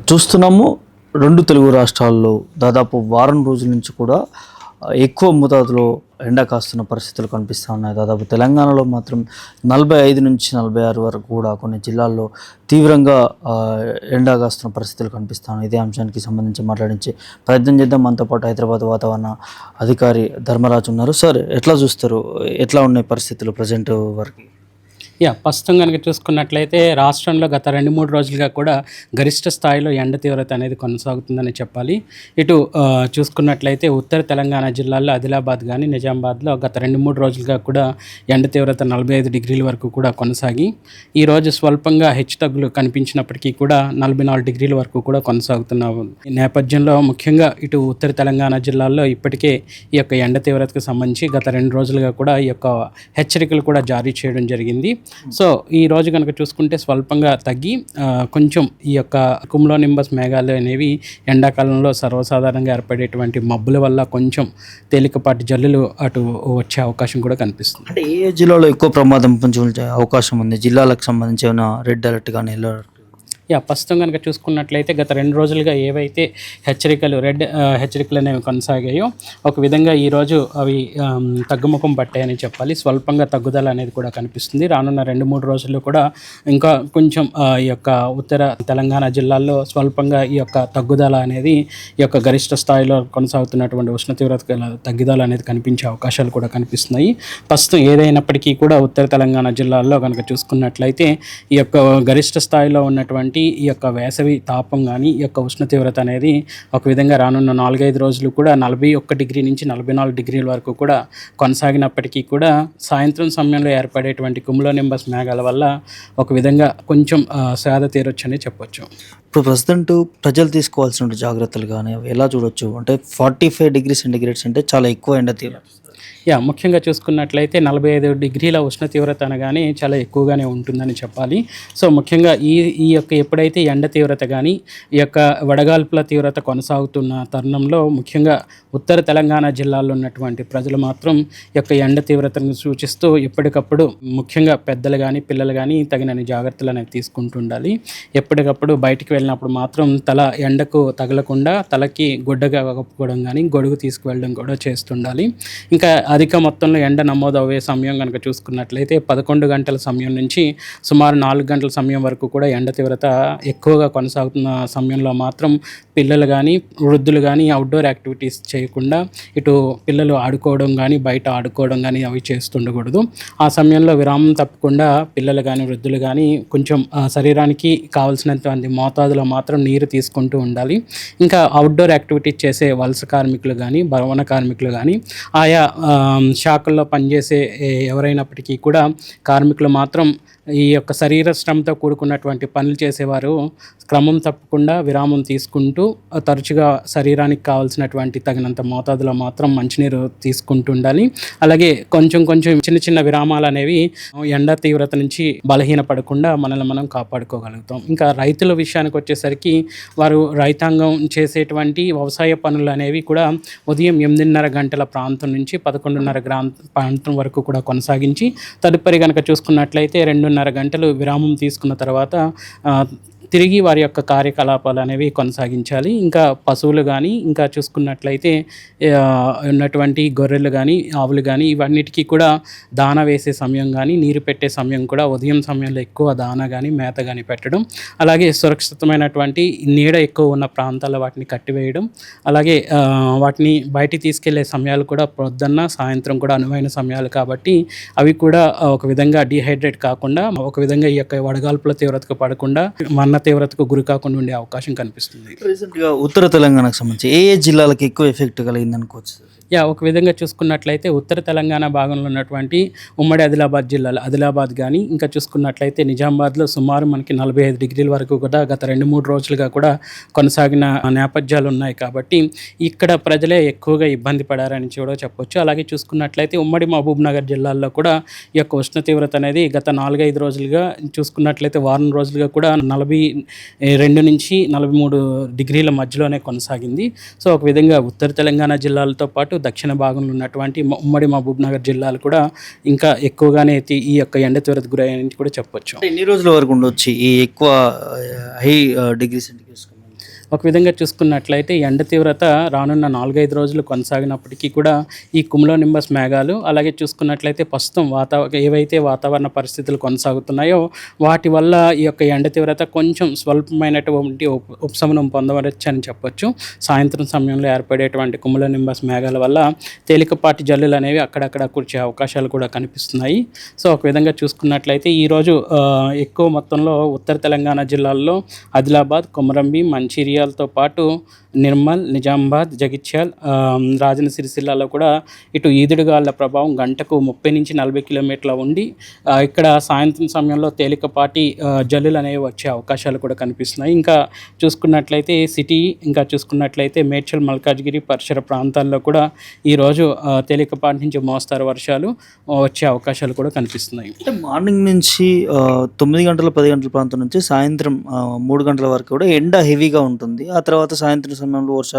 చూస్తున్నాము. 2 తెలుగు రాష్ట్రాల్లో దాదాపు వారం రోజుల నుంచి కూడా ఎక్కువ మోతాదులో ఎండ కాస్తున్న పరిస్థితులు కనిపిస్తూ ఉన్నాయి. దాదాపు తెలంగాణలో మాత్రం 45 నుంచి 46 వరకు కూడా కొన్ని జిల్లాల్లో తీవ్రంగా ఎండ కాస్తున్న పరిస్థితులు కనిపిస్తూ ఉన్నాయి. ఇదే అంశానికి సంబంధించి మాట్లాడించే ప్రయత్నం చేద్దాం. మనతో పాటు హైదరాబాద్ వాతావరణ అధికారి ధర్మరాజు ఉన్నారు. సార్, ఎట్లా చూస్తారు? ఎట్లా ఉన్నాయి పరిస్థితులు ప్రజెంట్ వరకు? ప్రస్తుతం కనుక చూసుకున్నట్లయితే రాష్ట్రంలో గత 2-3 రోజులుగా కూడా గరిష్ట స్థాయిలో ఎండ తీవ్రత అనేది కొనసాగుతుందని చెప్పాలి. ఇటు చూసుకున్నట్లయితే ఉత్తర తెలంగాణ జిల్లాల్లో ఆదిలాబాద్ కానీ నిజామాబాద్లో గత 2-3 రోజులుగా కూడా ఎండ తీవ్రత 45 డిగ్రీల వరకు కూడా కొనసాగి ఈరోజు స్వల్పంగా హెచ్చుతగ్గులు కనిపించినప్పటికీ కూడా 44 డిగ్రీల వరకు కూడా కొనసాగుతున్న ఈ నేపథ్యంలో ముఖ్యంగా ఇటు ఉత్తర తెలంగాణ జిల్లాల్లో ఇప్పటికే ఈ యొక్క ఎండ తీవ్రతకు సంబంధించి గత 2 రోజులుగా కూడా ఈ యొక్క హెచ్చరికలు కూడా జారీ చేయడం జరిగింది. సో ఈ రోజు కనుక చూసుకుంటే స్వల్పంగా తగ్గి కొంచెం ఈ యొక్క కుములో నింబస్ మేఘాలు అనేవి ఎండాకాలంలో సర్వసాధారణంగా ఏర్పడేటువంటి మబ్బుల వల్ల కొంచెం తేలికపాటి జల్లులు అటు వచ్చే అవకాశం కూడా కనిపిస్తుంది. అంటే ఏ జిల్లాలో ఎక్కువ ప్రమాదం పొందే అవకాశం ఉంది? జిల్లాలకు సంబంధించి ఏమైనా రెడ్ అలర్ట్ కానీ ఎల్లో అలర్ట్? ప్రస్తుతం కనుక చూసుకున్నట్లయితే గత 2 రోజులుగా ఏవైతే రెడ్ హెచ్చరికలు అనేవి కొనసాగాయో ఒక విధంగా ఈరోజు అవి తగ్గుముఖం పట్టాయని చెప్పాలి. స్వల్పంగా తగ్గుదల అనేది కూడా కనిపిస్తుంది. రానున్న 2-3 రోజుల్లో కూడా ఇంకా కొంచెం ఈ యొక్క ఉత్తర తెలంగాణ జిల్లాల్లో స్వల్పంగా ఈ యొక్క తగ్గుదల అనేది ఈ యొక్క గరిష్ట స్థాయిలో కొనసాగుతున్నటువంటి ఉష్ణ తీవ్రత తగ్గుదల అనేది కనిపించే అవకాశాలు కూడా కనిపిస్తున్నాయి. ప్రస్తుతం ఏదైనప్పటికీ కూడా ఉత్తర తెలంగాణ జిల్లాల్లో కనుక చూసుకున్నట్లయితే ఈ యొక్క గరిష్ట స్థాయిలో ఉన్నటువంటి ఈ యొక్క వేసవి తాపం కానీ ఈ యొక్క ఉష్ణ తీవ్రత అనేది ఒక విధంగా రానున్న 4-5 రోజులు కూడా 41 డిగ్రీ నుంచి 44 డిగ్రీల వరకు కూడా కొనసాగినప్పటికీ కూడా సాయంత్రం సమయంలో ఏర్పడేటువంటి కుములో నింబస్ మేఘాల వల్ల ఒక విధంగా కొంచెం సేద తీరొచ్చని చెప్పొచ్చు. ఇప్పుడు ప్రజెంట్ ప్రజలు తీసుకోవాల్సిన జాగ్రత్తలు కానీ అవి ఎలా చూడొచ్చు? అంటే 45 డిగ్రీ సెంటిగ్రేడ్స్ అంటే చాలా ఎక్కువ ఎండ తీవ్రత. ముఖ్యంగా చూసుకున్నట్లయితే 45 డిగ్రీల ఉష్ణ తీవ్రత అనగానే చాలా ఎక్కువగానే ఉంటుందని చెప్పాలి. సో ముఖ్యంగా ఈ యొక్క ఎప్పుడైతే ఎండ తీవ్రత కానీ ఈ యొక్క వడగాల్పుల తీవ్రత కొనసాగుతున్న తరుణంలో ముఖ్యంగా ఉత్తర తెలంగాణ జిల్లాలో ఉన్నటువంటి ప్రజలు మాత్రం ఈ యొక్క ఎండ తీవ్రతను సూచిస్తూ ఎప్పటికప్పుడు ముఖ్యంగా పెద్దలు కానీ పిల్లలు కానీ తగినన్ని జాగ్రత్తలు అనేవి తీసుకుంటూ ఉండాలి. ఎప్పటికప్పుడు బయటికి వెళ్ళినప్పుడు మాత్రం తల ఎండకు తగలకుండా తలకి గుడ్డగా కప్పుకోవడం కానీ గొడుగు తీసుకువెళ్ళడం కూడా చేస్తుండాలి. ఇంకా అధిక మొత్తంలో ఎండ నమోదయ్యే సమయం కనుక చూసుకున్నట్లయితే 11 గంటల సమయం నుంచి సుమారు 4 గంటల సమయం వరకు కూడా ఎండ తీవ్రత ఎక్కువగా కొనసాగుతున్న సమయంలో మాత్రం పిల్లలు కానీ వృద్ధులు కానీ అవుట్డోర్ యాక్టివిటీస్ చేయకుండా ఇటు పిల్లలు ఆడుకోవడం కానీ బయట ఆడుకోవడం కానీ అవి చేస్తుండకూడదు. ఆ సమయంలో విరామం తప్పకుండా పిల్లలు కానీ వృద్ధులు కానీ కొంచెం శరీరానికి కావాల్సినటువంటి మోతాదులో మాత్రం నీరు తీసుకుంటూ ఉండాలి. ఇంకా అవుట్డోర్ యాక్టివిటీస్ చేసే వలస కార్మికులు కానీ భవన కార్మికులు కానీ ఆయా శాఖల్లో పనిచేసే ఎవరైనప్పటికీ కూడా కార్మికులు మాత్రం ఈ యొక్క శరీర శ్రమతో కూడుకున్నటువంటి పనులు చేసేవారు క్రమం తప్పకుండా విరామం తీసుకుంటూ తరచుగా శరీరానికి కావాల్సినటువంటి తగినంత మోతాదులో మాత్రం మంచినీరు తీసుకుంటూ ఉండాలి. అలాగే కొంచెం చిన్న చిన్న విరామాలు అనేవి ఎండ తీవ్రత నుంచి బలహీనపడకుండా మనల్ని మనం కాపాడుకోగలుగుతాం. ఇంకా రైతుల విషయానికి వచ్చేసరికి వారు రైతాంగం చేసేటువంటి వ్యవసాయ పనులు అనేవి కూడా ఉదయం 8:30 గంటల ప్రాంతం నుంచి 11:30 ప్రాంతం వరకు కూడా కొనసాగించి తదుపరి కనుక చూసుకున్నట్లయితే 2:30 గంటలు విరామం తీసుకున్న తర్వాత తిరిగి వారి యొక్క కార్యకలాపాలు అనేవి కొనసాగించాలి. ఇంకా పశువులు కానీ ఇంకా చూసుకున్నట్లయితే ఉన్నటువంటి గొర్రెలు కానీ ఆవులు కానీ ఇవన్నిటికీ కూడా దానా వేసే సమయం కానీ నీరు పెట్టే సమయం కూడా ఉదయం సమయంలో ఎక్కువ దానా కానీ మేత కానీ పెట్టడం, అలాగే సురక్షితమైనటువంటి నీడ ఎక్కువ ఉన్న ప్రాంతాల్లో వాటిని కట్టివేయడం, అలాగే వాటిని బయటికి తీసుకెళ్లే సమయాలు కూడా పొద్దున్న సాయంత్రం కూడా అనువైన సమయాలు కాబట్టి అవి కూడా ఒక విధంగా డీహైడ్రేట్ కాకుండా ఒక విధంగా ఈ యొక్క వడగాల్పుల తీవ్రతకు పడకుండా మన్న తీవ్రతకు గురి కాకుండా ఉండే అవకాశం కనిపిస్తుంది. రీసెంట్గా ఉత్తర తెలంగాణకు సంబంధించి ఏ జిల్లాలకు ఎక్కువ ఎఫెక్ట్ కలిగింది అనుకోవచ్చు? ఒక విధంగా చూసుకున్నట్లయితే ఉత్తర తెలంగాణ భాగంలో ఉన్నటువంటి ఉమ్మడి ఆదిలాబాద్ జిల్లాలో ఆదిలాబాద్ కానీ ఇంకా చూసుకున్నట్లయితే నిజామాబాద్లో సుమారు మనకి 45 డిగ్రీల వరకు కూడా గత 2-3 రోజులుగా కూడా కొనసాగిన నేపథ్యాలు ఉన్నాయి. కాబట్టి ఇక్కడ ప్రజలే ఎక్కువగా ఇబ్బంది పడారని కూడా చెప్పొచ్చు. అలాగే చూసుకున్నట్లయితే ఉమ్మడి మహబూబ్ నగర్ జిల్లాల్లో కూడా ఈ యొక్క ఉష్ణ తీవ్రత అనేది గత 4-5 రోజులుగా చూసుకున్నట్లయితే వారం రోజులుగా కూడా 42 నుంచి 43 డిగ్రీల మధ్యలోనే కొనసాగింది. సో ఒక విధంగా ఉత్తర తెలంగాణ జిల్లాలతో పాటు దక్షిణ భాగంలో ఉన్నటువంటి ఉమ్మడి మహబూబ్ నగర్ జిల్లాలు కూడా ఇంకా ఎక్కువగానే ఈ యొక్క ఎండ తీవ్రతకు గురయ్యాయని కూడా చెప్పొచ్చు. ఎన్ని రోజుల వరకు ఉండొచ్చు ఈ ఎక్కువ హై డిగ్రీ సెంటిగ్రేడ్? ఒక విధంగా చూసుకున్నట్లయితే ఎండ తీవ్రత రానున్న 4-5 రోజులు కొనసాగినప్పటికీ కూడా ఈ కుములో నింబస్ మేఘాలు అలాగే చూసుకున్నట్లయితే ప్రస్తుతం ఏవైతే వాతావరణ పరిస్థితులు కొనసాగుతున్నాయో వాటి వల్ల ఈ యొక్క ఎండ తీవ్రత కొంచెం స్వల్పమైనటువంటి ఉపశమనం పొందవచ్చు అని చెప్పొచ్చు. సాయంత్రం సమయంలో ఏర్పడేటువంటి కుములో నింబస్ మేఘాల వల్ల తేలికపాటి జల్లులు అనేవి అక్కడక్కడ కురిచే అవకాశాలు కూడా కనిపిస్తున్నాయి. సో ఒక విధంగా చూసుకున్నట్లయితే ఈరోజు ఎక్కువ మొత్తంలో ఉత్తర తెలంగాణ జిల్లాల్లో ఆదిలాబాద్, కొమరంభీం, మంచిర్యాలతో పాటు నిర్మల్, నిజామాబాద్, జగిత్యాల్, రాజన్న సిరిసిల్లాలో కూడా ఇటు ఈదుడుగాళ్ల ప్రభావం గంటకు 30-40 కిలోమీటర్ల ఉండి ఇక్కడ సాయంత్రం సమయంలో తేలికపాటి జల్లులు అనేవి వచ్చే అవకాశాలు కూడా కనిపిస్తున్నాయి. ఇంకా చూసుకున్నట్లయితే సిటీ, ఇంకా చూసుకున్నట్లయితే మేడ్చల్, మల్కాజ్గిరి పరిసర ప్రాంతాల్లో కూడా ఈరోజు తేలికపాటి నుంచి మోస్తారు వర్షాలు వచ్చే అవకాశాలు కూడా కనిపిస్తున్నాయి. అంటే మార్నింగ్ నుంచి 9 గంటల 10 గంటల ప్రాంతం నుంచి సాయంత్రం 3 గంటల వరకు కూడా ఎండ హెవీగా ఉంటుంది. ఆ తర్వాత సాయంత్రం సమయంలో వర్ష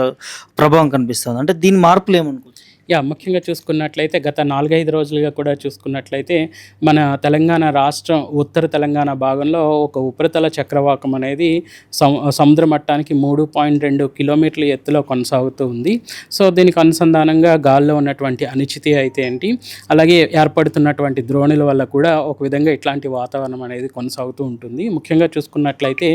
ప్రభావం కనిపిస్తుంది. అంటే దీని మార్పులు ఏమనుకోవచ్చు? ముఖ్యంగా చూసుకున్నట్లయితే గత 4-5 రోజులుగా కూడా చూసుకున్నట్లయితే మన తెలంగాణ రాష్ట్రం ఉత్తర తెలంగాణ భాగంలో ఒక ఉపరితల చక్రవాకం అనేది సముద్ర మట్టానికి 3.2 కిలోమీటర్ల ఎత్తులో కొనసాగుతూ ఉంది. సో దీనికి అనుసంధానంగా గాల్లో ఉన్నటువంటి అనిశ్చితి అయితే ఏంటి, అలాగే ఏర్పడుతున్నటువంటి ద్రోణుల వల్ల కూడా ఒక విధంగా ఇట్లాంటి వాతావరణం అనేది కొనసాగుతూ ఉంటుంది. ముఖ్యంగా చూసుకున్నట్లయితే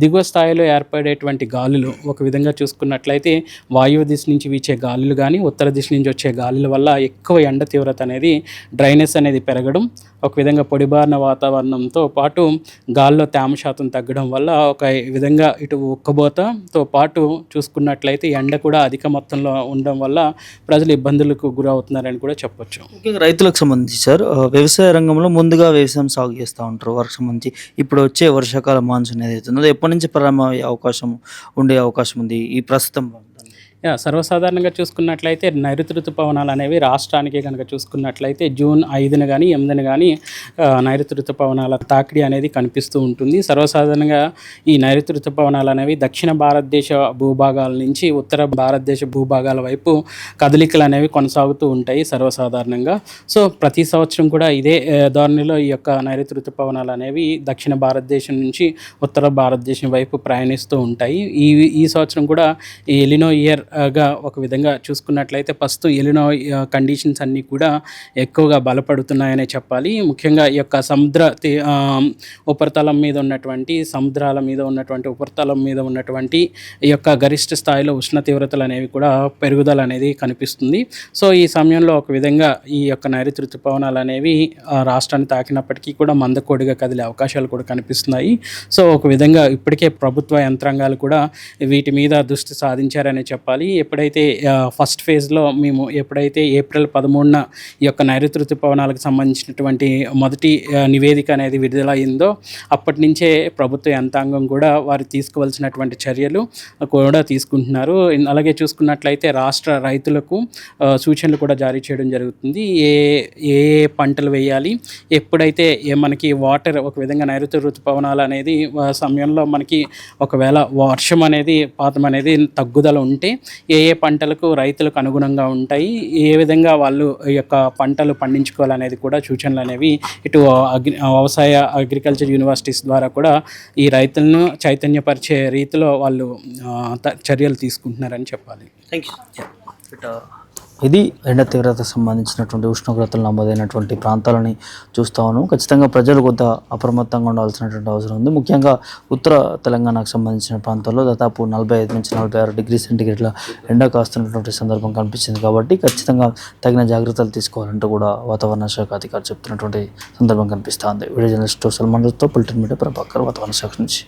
దిగువ స్థాయిలో ఏర్పడేటువంటి గాలులు ఒక విధంగా చూసుకున్నట్లయితే వాయువ్య దిశ నుంచి వీచే గాలులు కానీ ఉత్తర దిశ నుంచి వచ్చే గాలుల వల్ల ఎక్కువ ఎండ తీవ్రత అనేది డ్రైనెస్ అనేది పెరగడం, ఒక విధంగా పొడిబారిన వాతావరణంతో పాటు గాల్లో తేమ శాతం తగ్గడం వల్ల ఒక విధంగా ఇటు ఉక్కబోతతో పాటు చూసుకున్నట్లయితే ఎండ కూడా అధిక మొత్తంలో ఉండడం వల్ల ప్రజలు ఇబ్బందులకు గురవుతున్నారని కూడా చెప్పొచ్చు. ముఖ్యంగా రైతులకు సంబంధించి సార్, వ్యవసాయ రంగంలో ముందుగా వ్యవసాయం సాగు చేస్తూ ఉంటారు. వారికి సంబంధించి ఇప్పుడు వచ్చే వర్షాకాల మాన్సూన్ ఏదైతే ఉందో ఎప్పటి నుంచి ప్రారంభమయ్యే ఉండే అవకాశం ఉంది ఈ ప్రస్తుతం? సర్వసాధారణంగా చూసుకున్నట్లయితే నైరుతి ఋతుపవనాలు అనేవి రాష్ట్రానికి కనుక చూసుకున్నట్లయితే జూన్ 5న కానీ 8న కానీ నైరుతి ఋతుపవనాల తాకిడి అనేది కనిపిస్తూ ఉంటుంది. సర్వసాధారణంగా ఈ నైరుతి ఋతుపవనాలు అనేవి దక్షిణ భారతదేశ భూభాగాల నుంచి ఉత్తర భారతదేశ భూభాగాల వైపు కదలికలు అనేవి కొనసాగుతూ ఉంటాయి సర్వసాధారణంగా. సో ప్రతి సంవత్సరం కూడా ఇదే ధోరణిలో ఈ యొక్క నైరుతి ఋతుపవనాలు అనేవి దక్షిణ భారతదేశం నుంచి ఉత్తర భారతదేశం వైపు ప్రయాణిస్తూ ఉంటాయి. ఈ సంవత్సరం కూడా ఈ ఎలినో ఇయర్ గా ఒక విధంగా చూసుకున్నట్లయితే ప్రస్తుతం ఎలినో కండిషన్స్ అన్నీ కూడా ఎక్కువగా బలపడుతున్నాయనే చెప్పాలి. ముఖ్యంగా ఈ యొక్క ఉపరితలం మీద ఉన్నటువంటి సముద్రాల మీద ఉన్నటువంటి ఉపరితలం మీద ఉన్నటువంటి ఈ యొక్క గరిష్ట స్థాయిలో ఉష్ణ తీవ్రతలు అనేవి కూడా పెరుగుదల అనేది కనిపిస్తుంది. సో ఈ సమయంలో ఒక విధంగా ఈ యొక్క నైరుతి ఋతుపవనాలు అనేవి రాష్ట్రాన్ని తాకినప్పటికీ కూడా మందకోడిగా కదిలే అవకాశాలు కూడా కనిపిస్తున్నాయి. సో ఒక విధంగా ఇప్పటికే ప్రభుత్వ యంత్రాంగాలు కూడా వీటి మీద దృష్టి సాధించారనే చెప్పాలి. ఎప్పుడైతే ఫస్ట్ ఫేజ్లో మేము ఎప్పుడైతే ఏప్రిల్ 13న ఈ యొక్క నైరుతి ఋతుపవనాలకు సంబంధించినటువంటి మొదటి నివేదిక అనేది విడుదలయ్యిందో అప్పటి నుంచే ప్రభుత్వ యంత్రాంగం కూడా వారు తీసుకోవాల్సినటువంటి చర్యలు కూడా తీసుకుంటున్నారు. అలాగే చూసుకున్నట్లయితే రాష్ట్ర రైతులకు సూచనలు కూడా జారీ చేయడం జరుగుతుంది. ఏ పంటలు వేయాలి, ఎప్పుడైతే మనకి వాటర్ ఒక విధంగా నైరుతి ఋతుపవనాలు అనేది సమయంలో మనకి ఒకవేళ వర్షం అనేది పాతం అనేది తగ్గుదల ఉంటే ఏ పంటలకు రైతులకు అనుగుణంగా ఉంటాయి, ఏ విధంగా వాళ్ళు ఈ యొక్క పంటలు పండించుకోవాలనేది కూడా సూచనలు అనేవి ఇటు వ్యవసాయ అగ్రికల్చర్ యూనివర్సిటీస్ ద్వారా కూడా ఈ రైతులను చైతన్యపరిచే రీతిలో వాళ్ళు చర్యలు తీసుకుంటున్నారని చెప్పాలి. Thank you. ఇది ఎండ తీవ్రతకు సంబంధించినటువంటి ఉష్ణోగ్రతలు నమోదైనటువంటి ప్రాంతాలని చూస్తా ఉన్నాము. ఖచ్చితంగా ప్రజలు కొంత అప్రమత్తంగా ఉండాల్సినటువంటి అవసరం ఉంది. ముఖ్యంగా ఉత్తర తెలంగాణకు సంబంధించిన ప్రాంతాల్లో దాదాపు 45-46 డిగ్రీ సెంటీగ్రేడ్ల ఎండ కాస్తున్నటువంటి సందర్భం కనిపించింది. కాబట్టి ఖచ్చితంగా తగిన జాగ్రత్తలు తీసుకోవాలంటూ కూడా వాతావరణ శాఖ అధికారులు చెప్తున్నటువంటి సందర్భం కనిపిస్తూ ఉంది. వీడియో జర్నలిస్ట్ సల్మాన్తో పొలిటికల్ మీడియా ప్రభాకర్, వాతావరణ శాఖ నుంచి.